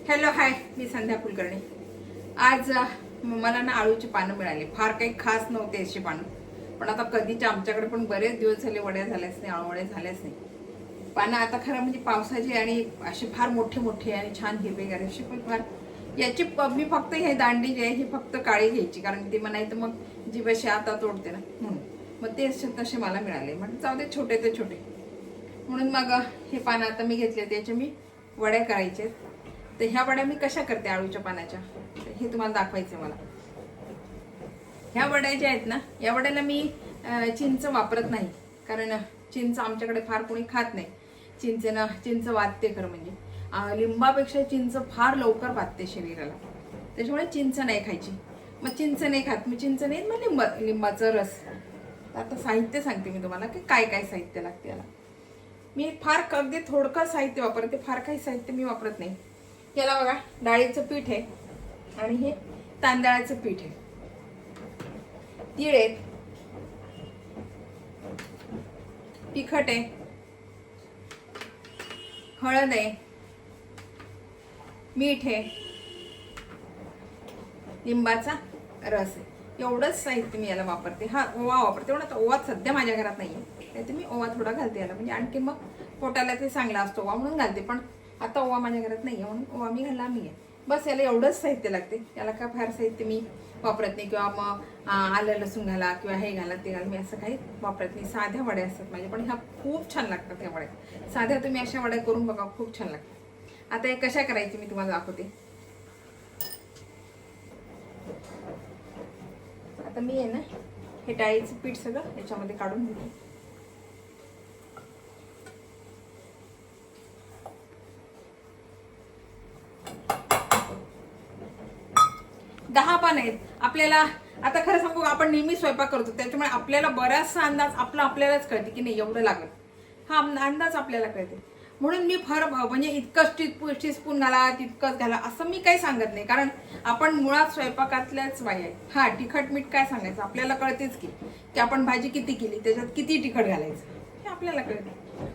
Hello hi, मी संध्या कुलकर्णी. आज मला ना आळूची पानं मिळाली. फार काही खास नव्हते अशी पानं, पण आता कधीच्या आमच्याकडे पण बरेच दिवस झाले वड्या झाल्याच नाही, आळूवड्या झाल्याच नाही. पानं आता खरं म्हणजे पावसाची आणि असे फार मोठे मोठे आणि छान हिरवेगार अशी पण फार याची मी फक्त हे दांडी जी आहे ही फक्त काळी घ्यायची, कारण ती म्हणाय तर मग जीवाशी आता तोडते ना, म्हणून मग ते तसे मला मिळाले. म्हणजे जाऊ दे, छोटे ते छोटे. म्हणून मग हे पानं आता मी घेतले, त्याचे मी वड्या करायचे. तर ह्या वड्या मी कशा करते आळूच्या पानाच्या, हे तुम्हाला दाखवायचं मला. ह्या वड्या ज्या आहेत ना, या वड्याला मी चिंच वापरत नाही, कारण चिंच आमच्याकडे फार कोणी खात नाही. चिंच वातते खरं म्हणजे. लिंबापेक्षा चिंच फार लवकर वातते शरीराला, त्याच्यामुळे चिंच नाही खायची. मग चिंच नाही खात मी, चिंच नाही, मग लिंबाचा रस. आता साहित्य सांगते मी तुम्हाला की काय काय साहित्य लागते याला. मी फार अगदी थोडकं साहित्य वापरते, फार काही साहित्य मी वापरत नाही. याला बघा, डाळीचं पीठ आहे आणि हे तांदळाचं पीठ आहे. तीळ आहेत, तिखट आहे, हळद आहे, मीठ आहे, लिंबाचा रस आहे. एवढंच साहित्य मी याला वापरते. हा, ओवा वापरते. एवढा तर ओवा सध्या माझ्या घरात नाहीये, त्यात मी ओवा थोडा घालते याला, म्हणजे आणखी मग पोटाला ते चांगला असतो ओवा म्हणून घालते. पण आता ओवा माझ्या घरात नाहीये म्हणून ओवा मी घालणार नाहीये. बस याला एवढंच साहित्य लागते. याला काय फार साहित्य मी वापरत नाही, किंवा मग आलं लसूण घाला किंवा हे घाला ते घाला, मी असं काही वापरत नाही. साध्या वड्या असतात माझ्या, पण ह्या खूप छान लागतात. ह्या वड्या साध्या तुम्ही अशा वड्या करून बघा, खूप छान लागतात. आता हे कशा करायची मी तुम्हाला दाखवते. आता मी आहे ना, हे डाळीचं पीठ सगळं याच्यामध्ये काढून घेते. दहा पान आहेत आपल्याला. आता खरं सांगू, आपण नेहमी स्वयंपाक करतो, त्याच्यामुळे आपल्याला बराचसा अंदाज आपल्यालाच कळते की नाही एवढं लागत. हा अंदाज आपल्याला कळते. म्हणून मी फार म्हणजे इतकंच टीस्पून घाला, तितकंच घाला असं मी काही सांगत नाही, कारण आपण मुळात स्वयंपाकातल्याच बाई आहे. हा, तिखट मीठ काय सांगायचं आपल्याला कळतेच की आपण भाजी किती केली त्याच्यात किती तिखट घालायचं हे आपल्याला कळते.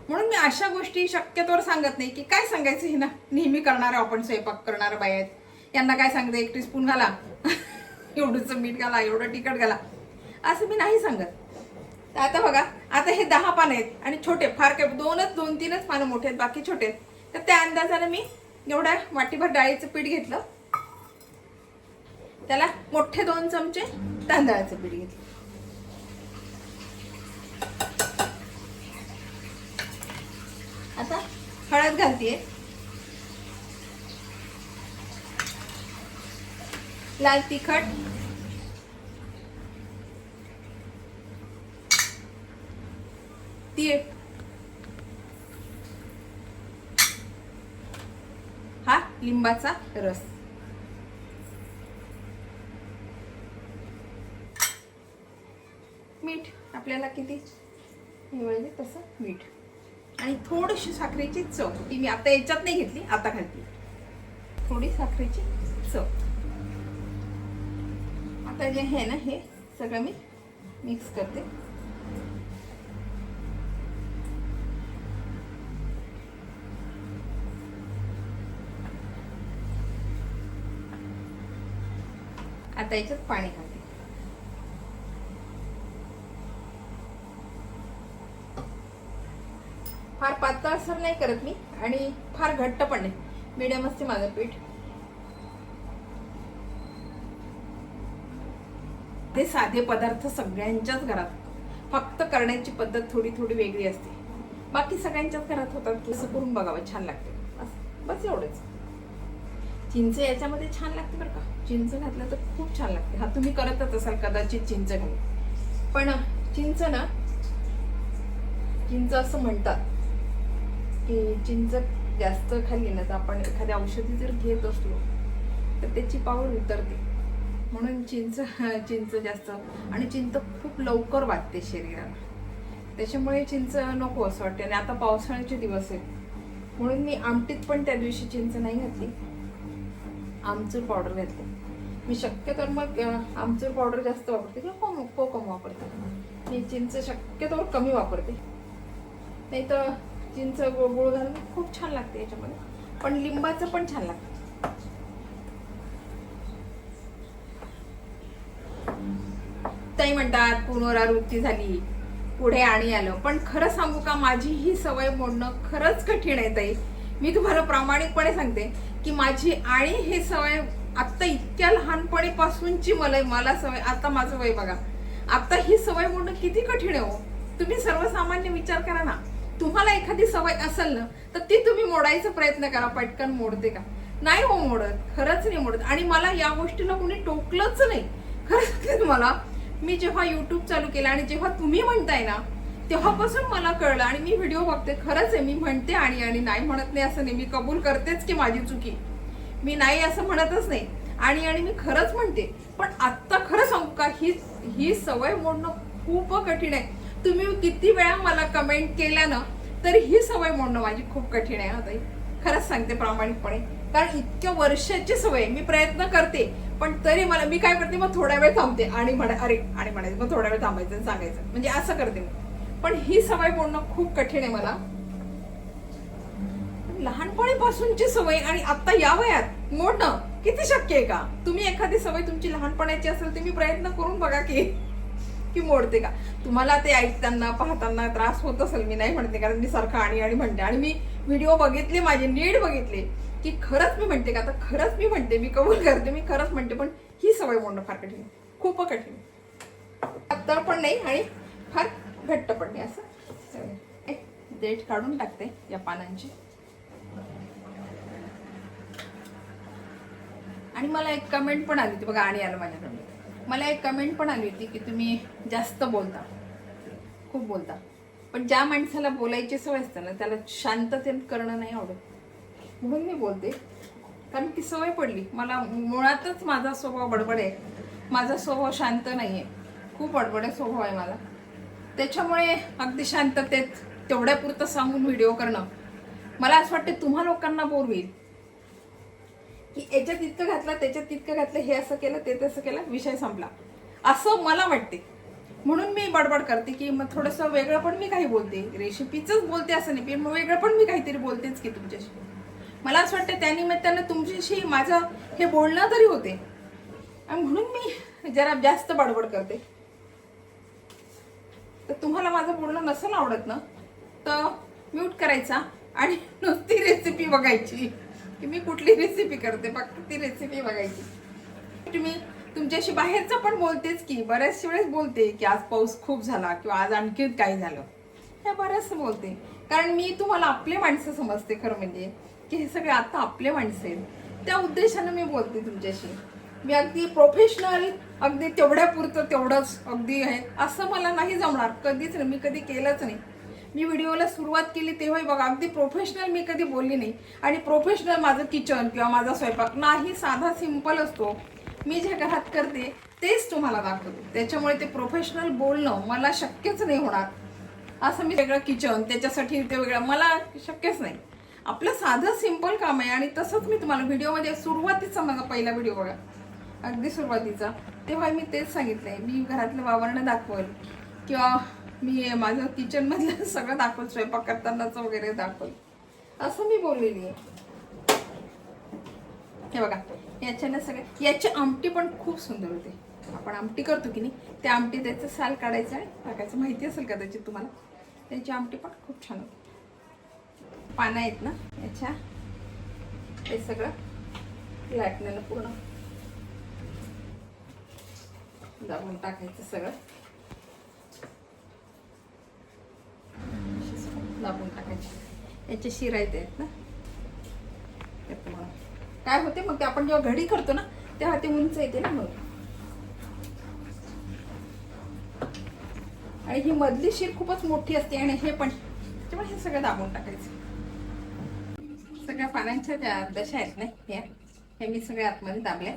म्हणून मी अशा गोष्टी शक्यतोवर सांगत नाही की काय सांगायचं. हे ना, नेहमी करणारं आपण स्वयंपाक करणारं बाई आहेत, यांना काय सांगते 1 टीस्पून घाला, एवढंच मीठ घाला, एवढं तिखट घाला, असं मी नाही सांगत. तर आता बघा, आता हे 10 पानं आहेत आणि छोटे, फार काही 2-3च पानं मोठे आहेत, बाकी छोटे आहेत. तर त्या अंदाजाने मी एवढ्या वाटीभर डाळीचं पीठ घेतलं, त्याला मोठे 2 चमचे तांदळाचं पीठ घेतलं. आता हळद घालतीये, लाल तिखट, तीळ, हा लिंबाचा रस, मीठ आपल्याला किती पाहिजे तसं मीठ, आणि थोडीशी साखरेची चव. ती मी आता याच्यात नाही घेतली, आता घालते थोडी साखरेची चव. आता जे आहे ना, हे सगळं मी मिक्स करते. आता याच्यात पाणी घालते. फार पातळसर नाही करत मी, आणि फार घट्ट पण नाही, मीडियम असते माझं पीठ. ते साधे पदार्थ सगळ्यांच्याच घरात, फक्त करण्याची पद्धत थोडी थोडी वेगळी असते. बाकी सगळ्यांच्याच घरात होतात की असं करून बघावं, छान लागते. बस एवढंच. चिंच याच्यामध्ये छान लागते बरं का, चिंच घातलं तर खूप छान लागते. हा, तुम्ही करतच असाल कदाचित चिंच घालून, पण चिंच ना, चिंच असं म्हणतात की चिंच जास्त खाल्ली ना, तर आपण एखाद्या औषधी जर घेत असलो तर त्याची पावड उतरते. म्हणून चिंच जास्त, आणि चिंच खूप लवकर वाटते शरीराला, त्याच्यामुळे चिंच नको असं वाटते. आणि आता पावसाळ्याचे दिवस आहेत म्हणून मी आमटीत पण त्या दिवशी चिंच नाही घातली, आमचूर पावडर घातली. मी शक्यतो मग आमचूर पावडर जास्त वापरते किंवा कोकम वापरते. मी चिंच शक्यतो कमी वापरते, नाही तर चिंच गुळ घालून खूप छान लागते याच्यामध्ये. पण लिंबाचं पण छान लागतं. म्हणतात पुनरावृत्ती झाली, पुढे आणि आलं. पण खरं सांगू का, माझी ही सवय मोडणं खरंच कठीण आहे ताई. मी तुम्हाला प्रामाणिकपणे सांगते की माझी आणि ही सवय आता इतक्या लहानपणीपासूनची मला सवय, आता माझं वय बघा, आता ही सवय मोडणं किती कठीण आहे हो. तुम्ही सर्वसामान्य विचार करा ना, तुम्हाला एखादी सवय असेल ना तर ती तुम्ही मोडायचा प्रयत्न करा, पटकन मोडते का? नाही हो मोडत, खरंच नाही मोडत. आणि मला या गोष्टीला कोणी टोकलंच नाही खरंच. मला मी जेव्हा युट्यूब चालू केलं आणि जेव्हा तुम्ही म्हणताय ना तेव्हापासून मला कळलं. आणि मी व्हिडिओ बघते, खरंच आहे, मी म्हणते आणि नाही म्हणत नाही असं नाही, मी कबूल करतेच की माझी चुकी, मी नाही असं म्हणतच नाही, आणि मी खरंच म्हणते. पण आता खरं सांगू का, ही सवय मोडणं खूप कठीण आहे. तुम्ही किती वेळा मला कमेंट केल्या ना तर ही सवय मोडणं माझी खूप कठीण आहे ताई, खरंच सांगते प्रामाणिकपणे. कारण इतक्या वर्षाची सवय, मी प्रयत्न करते पण तरी मी काय करते, मग थोडा वेळ थांबते आणि म्हणायचं, मग थोडा वेळ थांबायचं सांगायचं, म्हणजे असं करते मी. पण ही सवय मोडणं खूप कठीण आहे मला. लहानपणीपासूनची सवय आणि आता या वयात मोडणं किती शक्य आहे का? तुम्ही एखादी सवय तुमची लहानपणाची असेल तुम्ही प्रयत्न करून बघा की मोडते का. तुम्हाला ते ऐकताना पाहताना त्रास होत असेल, मी नाही म्हणते, कारण मी सारखं आणि म्हणते. आणि मी व्हिडिओ बघितले, माझे नीट बघितले की खरंच मी म्हणते का, आता खरंच मी म्हणते, मी कबूल करते, मी खरंच म्हणते. पण ही सवय मोडणं फार कठीण, खूप कठीण, पातळ पण नाही आणि फार घट्ट पण नाही. असं देठ काढून टाकते या पानांची. आणि मला एक कमेंट पण आली होती बघा, आणि आलं माझ्याकडे, मला एक कमेंट पण आली होती की तुम्ही जास्त बोलता, खूप बोलता. पण ज्या माणसाला बोलायची सवय असते ना त्याला शांततेत करणं नाही आवडत, म्हणून मी बोलते. कारण ती सवय पडली मला. मुळातच माझा स्वभाव बडबड आहे, माझा स्वभाव शांत नाहीये, खूप बडबडे स्वभाव आहे मला. त्याच्यामुळे अगदी शांततेत तेवढ्यापुरतं सांगून व्हिडिओ करणं मला असं वाटतं तुम्हा लोकांना बोर होईल, की याच्यात इतकं घातलं, त्याच्यात तितकं घातलं, हे असं केलं, ते तसं केलं, विषय संपला, असं मला वाटते. म्हणून मी बडबड करते की मग थोडंसं वेगळं पण मी काही बोलते, रेसिपीच बोलते असं नाही, पण वेगळं पण मी काहीतरी बोलतेच की तुमच्याशी. मला असं वाटतं त्यानिमित्तानं तुमच्याशी माझं हे बोलणं तरी होते, आणि म्हणून मी जरा जास्त बडबड करते. तर तुम्हाला माझं बोलणं नसेल आवडत ना तर म्यूट करायचा आणि नुसती रेसिपी बघायची की मी कुठली रेसिपी करते, फक्त ती रेसिपी बघायची. तुम्ही तुमच्याशी बाहेरचं पण बोलतेच की, बऱ्याच वेळेस बोलते की आज पाऊस खूप झाला किंवा आज आणखी काही झालं, हे बरंच बोलते. कारण मी तुम्हाला आपले माणसं समजते, खरं म्हणजे की हे सगळे आता आपले माणसं आहेत, त्या उद्देशानं मी बोलते तुमच्याशी. मी अगदी प्रोफेशनल, अगदी तेवढ्या पुरतं तेवढंच अगदी आहे असं मला नाही जमणार, कधीच नाही, मी कधी केलंच नाही. मी व्हिडिओला सुरुवात केली तेव्हाही बघा अगदी प्रोफेशनल मी कधी बोलली नाही. आणि प्रोफेशनल माझं किचन किंवा माझा स्वयंपाक नाही, साधा सिंपल असतो. मी जे घरात करते तेच तुम्हाला दाखवते, त्याच्यामुळे ते प्रोफेशनल बोलणं मला शक्यच नाही होणार. असं मी वेगळं किचन त्याच्यासाठी ते वेगळं मला शक्यच नाही. आपलं साधं सिंपल काम आहे. आणि तसंच मी तुम्हाला व्हिडिओमध्ये सुरुवातीचा माझा पहिला व्हिडिओ बघा, अगदी सुरुवातीचा, तेव्हा मी तेच सांगितलंय, मी घरातलं वावरणं दाखवल किंवा मी माझं किचन मधलं सगळं दाखवल, स्वयंपाक करतानाच वगैरे दाखवल, असं मी बोललेली आहे. हे बघा याच्यानं सगळं, याची आमटी पण खूप सुंदर होते. आपण आमटी करतो की नाही, त्या आमटी त्याचं साल काढायचं आणि टाकायचं, माहिती असेल कदाचित तुम्हाला. त्याची आमटी पण खूप छान होते. पानं आहेत ना याच्या, हे सगळं लाटण्याला पूर्ण दाबून टाकायचं, सगळं दाबून टाकायचे. याच्या शिरायचे आहेत ना, काय होते मग ते आपण जेव्हा घडी करतो ना तेव्हा ते उंच येते ना म्हणून. आणि ही मधली शीर खूपच मोठी असते आणि हे पण, त्यामुळे हे सगळं दाबून टाकायचं. सगळ्या पानांच्या ज्या दशा आहेत ना हे मी सगळे आतमध्ये दाबले.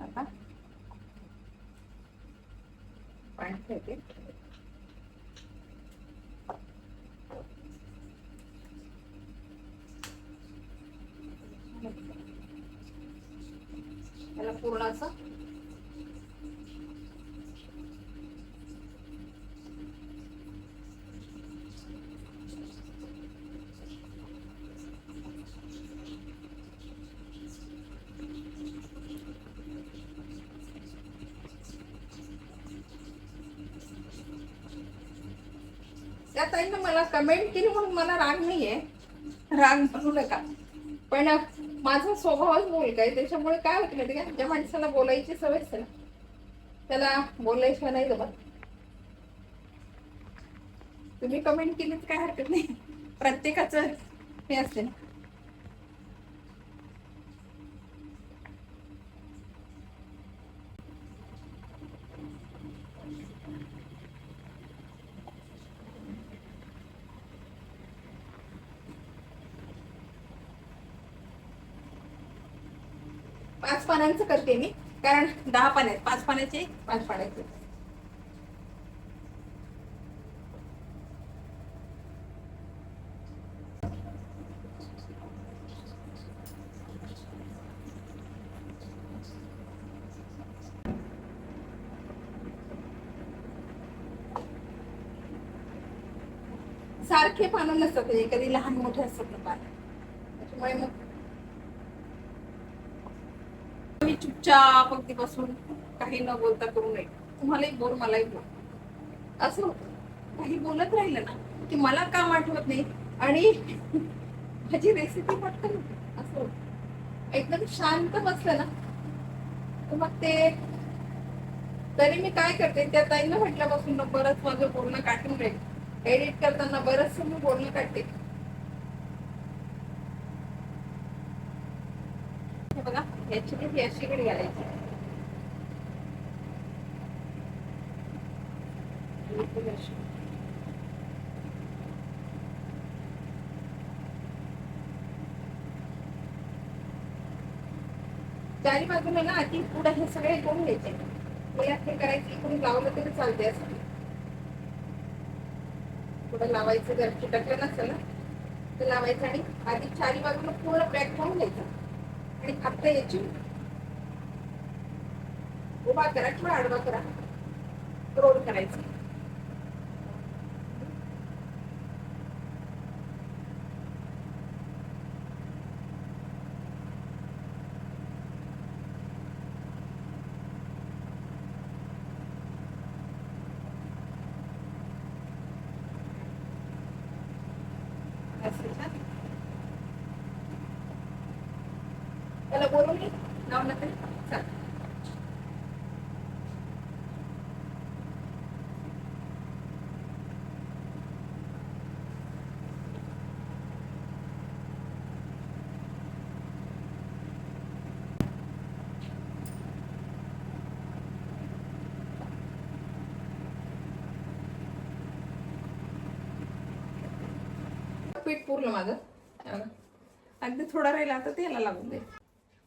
आता पाणी ठेवते. याला पूर्ण असं त्या ताईनं मला कमेंट केली म्हणून मला राग नाहीये, राग म्हणू नका, पण माझा स्वभावच बोलका आहे. त्याच्यामुळे काय होतं माहिती का, ज्या माणसाला बोलायची सवय असते ना त्याला बोलायशिवाय नाही जमत. तुम्ही कमेंट केली तर काय हरकत नाही, प्रत्येकाचं हे असते ना. पाच पानांचं करते मी, कारण 10 पाने, 5 पाण्याचे 5 पाण्याचे. सारखे पानं नसतात, कधी लहान मोठे असतात ना पानं, त्याच्यामुळे मग मी चुपचाप अगदी बसून काही न बोलता करू नये. तुम्हालाही बोल मलाही बोल असं होतं. काही बोलत राहिलं ना की मला काम आठवत नाही आणि माझी रेसिपी पटकन होते. असं होतं. एकदम शांत बसलं ना तर मग ते, तरी मी काय करते, त्या ताईनं म्हटल्यापासून बरंच माझं बोलणं काढून राहील. एडिट करताना बरंच मी बोलणं काढते. हे बघा, याची ही अशी कडे घालायची. चारी बाजूला ना आधी पुढे हे सगळे करून घ्यायचे. हे करायचं, इकडून लावलं तरी चालते. असं पुढे लावायचं, जर चिटकलं नसेल ना तर लावायचं आणि आधी चारी बाजूला पूर्ण पॅक करून घ्यायचं आणि आता याची उभा करा किंवा आडवा करा, रोल करायचं. त्याला बोलून लावलं तरी चालेल. पीठ पुरलं माझं, अगदी थोडा राहिला आता त्याला लागून दे.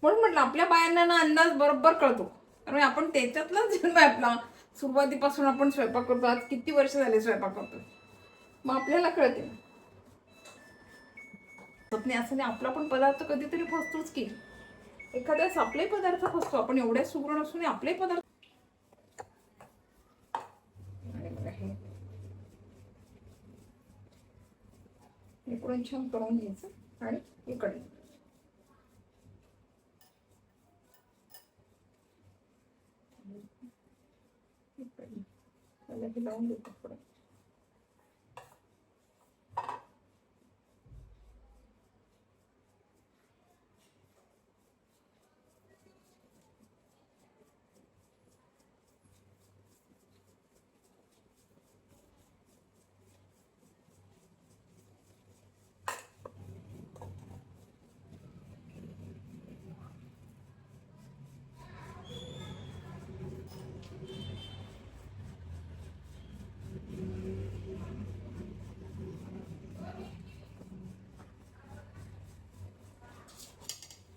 म्हणून म्हटलं आपल्या बायांना ना अंदाज बरोबर कळतो, कारण आपण त्याच्यातलाच जन्म आहे आपला. सुरुवातीपासून आपण स्वयंपाक करतो, आज किती वर्ष झाले स्वयंपाक करतो, मग आपल्याला कळते. असं नाही, आपला पण पदार्थ कधीतरी फसतोच की. एखाद्यास आपले पदार्थ फसतो, आपण एवढ्या सुगरण असून आपले पदार्थ. इकडून छान करून घ्यायचं आणि इकडे लावून देतो पुढे.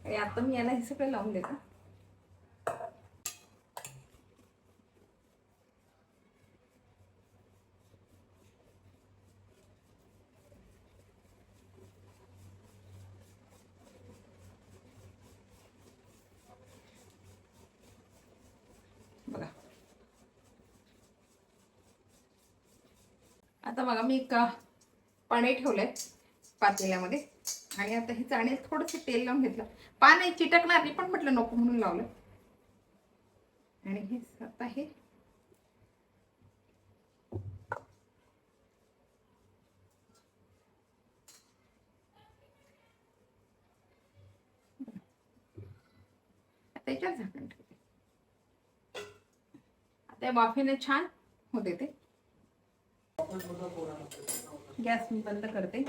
आणि आता मी याला हे सगळं लावून देतो. बघा आता बघा, मी पाणी ठेवलंय पातेल्यामध्ये आणि आता हे चाळणीत थोडंसं तेल लावून घेतलं. पान चिटकणार नाही, पण म्हटलं नको म्हणून लावलं. आणि हे आता हे त्या वाफेने छान होते ते. गॅस मी बंद करते.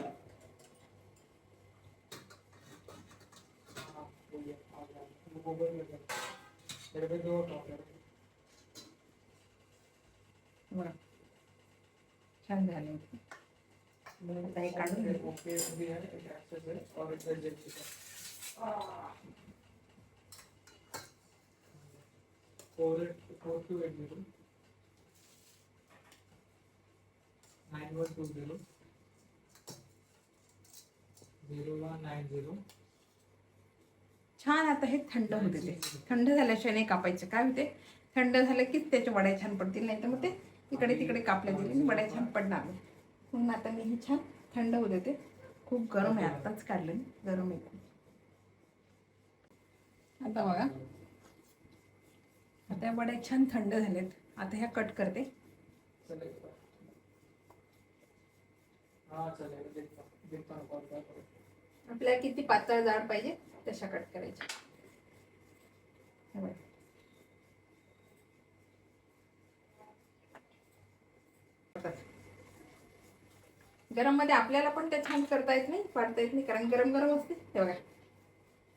छान झाले. आता हे काढून छान. आता हे थंड होते. ते थंड झाल्याशिवाय नाही कापायचे. काय होते, थंड झालं की त्याच्या वड्या छान पडतील, नाही तर मग ते इकडे तिकडे कापल्या गेले वड्या छान पडणार नाही. म्हणून आता मी हे छान थंड होऊ देते. खूप गरम आहे, आताच काढलं गरम आहे. आता बघा, आता वड्या छान थंड झालेत. आता ह्या कट करते. आपल्याला किती पातळ जाड पाहिजे तशा कट करायच्या. गरम मध्ये आपल्याला पण ते छान करता येत नाही, पाडता येत नाही, कारण गरम गरम असते. हे बघा,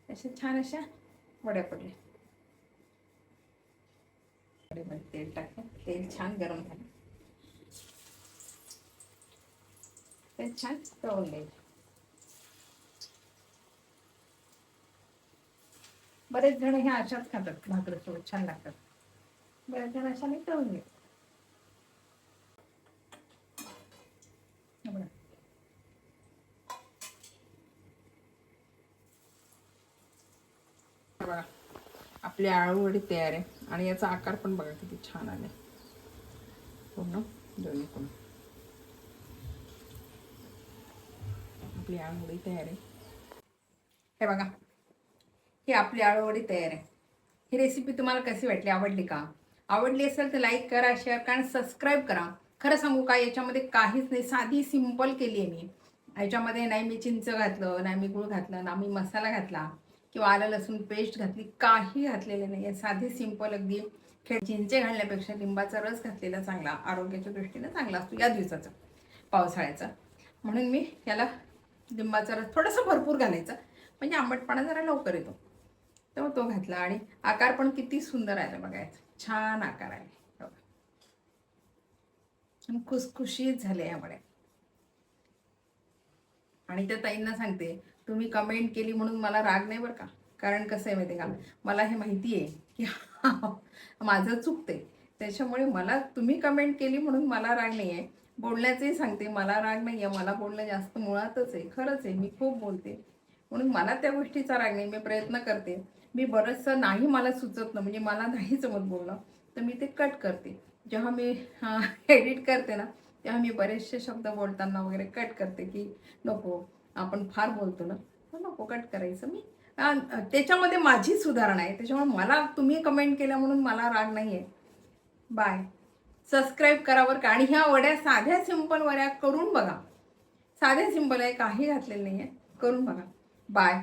अशा छान अशा वड्या पडल्या. तेल टाकते. तेल छान गरम झालं. ते छान तळून घ्यायचं. बरेच जण ह्या अशाच खातात, भाकरीसोबत छान लागतात. बरेच जण अशा नाही तळून घेतात. बघा, आपली आळूवडी तयार आहे. आणि याचा आकार पण बघा किती छान आले पूर्ण दोन्ही पण. आपली आळूवडी तयार आहे. हे बघा, ही आपली आळूवडी तयार आहे. ही रेसिपी तुम्हाला कशी वाटली, आवडली का? आवडली असेल तर लाईक करा, शेअर करा आणि सबस्क्राईब करा. खरं सांगू का, याच्यामध्ये काहीच नाही, साधी सिंपल केली आहे मी. याच्यामध्ये नाही मी चिंच घातलं, नाही मी गूळ घातलं, ना मी मसाला घातला किंवा आलं लसूण पेस्ट घातली, काही घातलेले नाही आहे. साधी सिंपल अगदी. चिंचे घालण्यापेक्षा लिंबाचा रस घातलेला चांगला, आरोग्याच्या दृष्टीने चांगला असतो या दिवसाचा, पावसाळ्याचा. म्हणून मी याला लिंबाचा रस थोडासा भरपूर घालायचा, म्हणजे आंबटपणा जरा लवकर येतो. तर तो घातला. आणि आकार पण किती सुंदर आला बघायचा, छान आकार आहे. खुसखुशीत झाले यामुळे. आणि त्या ताईंना सांगते, तुम्ही कमेंट केली म्हणून मला राग नाही बरं का. कारण कसं आहे माहिती आहे का, मला हे माहिती आहे की माझं चुकते. त्याच्यामुळे मला तुम्ही कमेंट केली म्हणून मला राग नाही आहे. बोलण्याचंही सांगते, मला राग नाही आहे. मला बोलणं जास्त मुळातच आहे, खरंच आहे, मी खूप बोलते. म्हणून मला त्या गोष्टीचा राग नाही. मी प्रयत्न करते. मी बरंचसं नाही मला सुचत ना, म्हणजे मला नाही जमत बोलणं, तर मी ते कट करते. जेव्हा मी एडिट करते ना, तेव्हा मी बरेचसे शब्द बोलताना वगैरे कट करते की नको, आपण फार बोलतो ना, तर नको कट करायचं. मी त्याच्यामध्ये माझी सुधारणा आहे. त्याच्यामुळे मला तुम्ही कमेंट केल्या म्हणून मला राग नाही आहे. बाय. सबस्क्राईब करा बरं का. आणि ह्या वड्या साध्या सिंपल वड्या करून बघा. साध्या सिंपल आहे, काही घातलेलं नाही आहे, करून बघा. बाय.